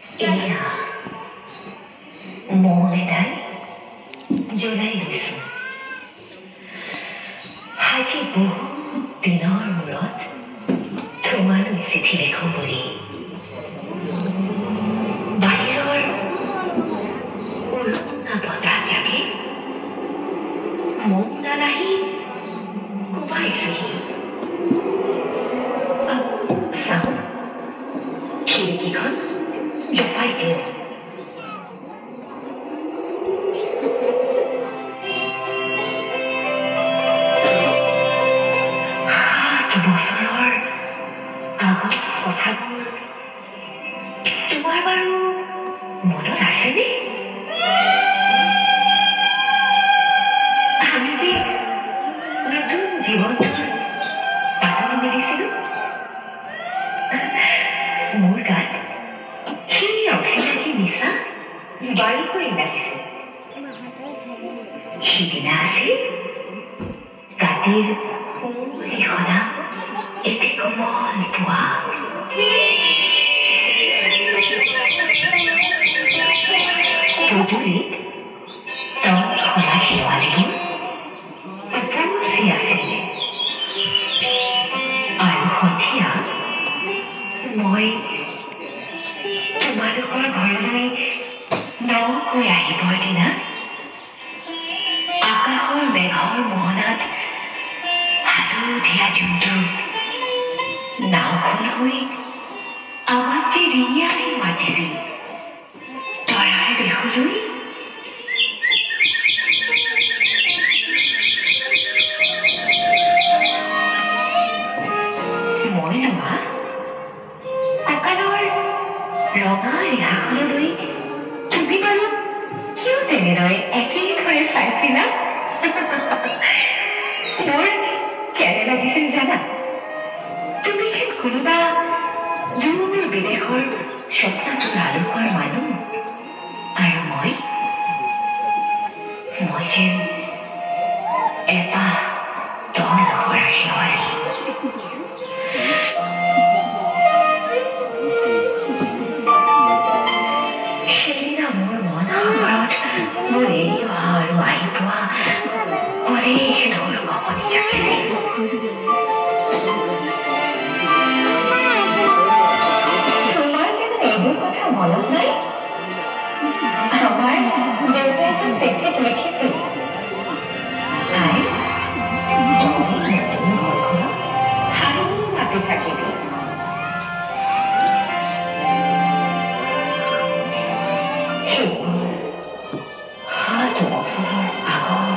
এয়া মৌন এডাল জ্বলাই লৈছো আজি বহুত দিনৰ মূৰত তোমালৈ চিঠি লিখো বুলি বাহিৰৰ উৰুঙা বতাহজাকে মোক নালাহি কোবাইছেহি চাওঁ খিৰিকীখন জপাই দিওঁ বছৰৰ আগৰ কথাবোৰ তোমাৰ বাৰু মনত আছেনে আমি যে নতুন জীৱনটোৰ পাতনি মেলিছিলো মোৰ গাত সেই অচিনাকি নিচা বাৰীকৈ লাগিছিল সিদিনা আছিল কাতিৰ কোমল সনা এটি কোমল পুৱা পদূলিত তৎক্ষণা শেৱালিবোৰ উপচি আছিল আৰু সন্ধিয়া মই তোমালোকৰ ঘৰলৈ নকৈ আহিবৰ দিনা আকাশৰ মেঘৰ মোহনাত হালধীয়া জোনটো নাওখন হৈ আমাক যে ৰিঙিয়াই মাতিছিল তৰাৰ দেশলৈ মই লোৱা কঁকালৰ ৰঙা ৰিহাখনলৈ তুমি বাৰু কিয় তেনেদৰে একেইদৰে চাইছিলা মোৰ কেনে লাগিছিল জানা তুমি যেন কোনোবা দূৰ বিদেশৰ স্বপ্নটোৰ আলোকৰ মানুহ আৰু মই যেন এপাহ তল সৰা শেৱালি সেইদিনা মোৰ মন সাগৰত মোৰ এৰি অহা আৰু আহি পোৱা অনেক ঢোল কপনি জাগিছিল তোমাৰ যেন এইবোৰ কথা মনত নাই আমাৰ দেউতাই যে চিঠিত লিখিছিল আই তই নতুন ঘৰখনত হাঁহি মাতি থাকিবি সেইবোৰ 7 বছৰৰ আগৰ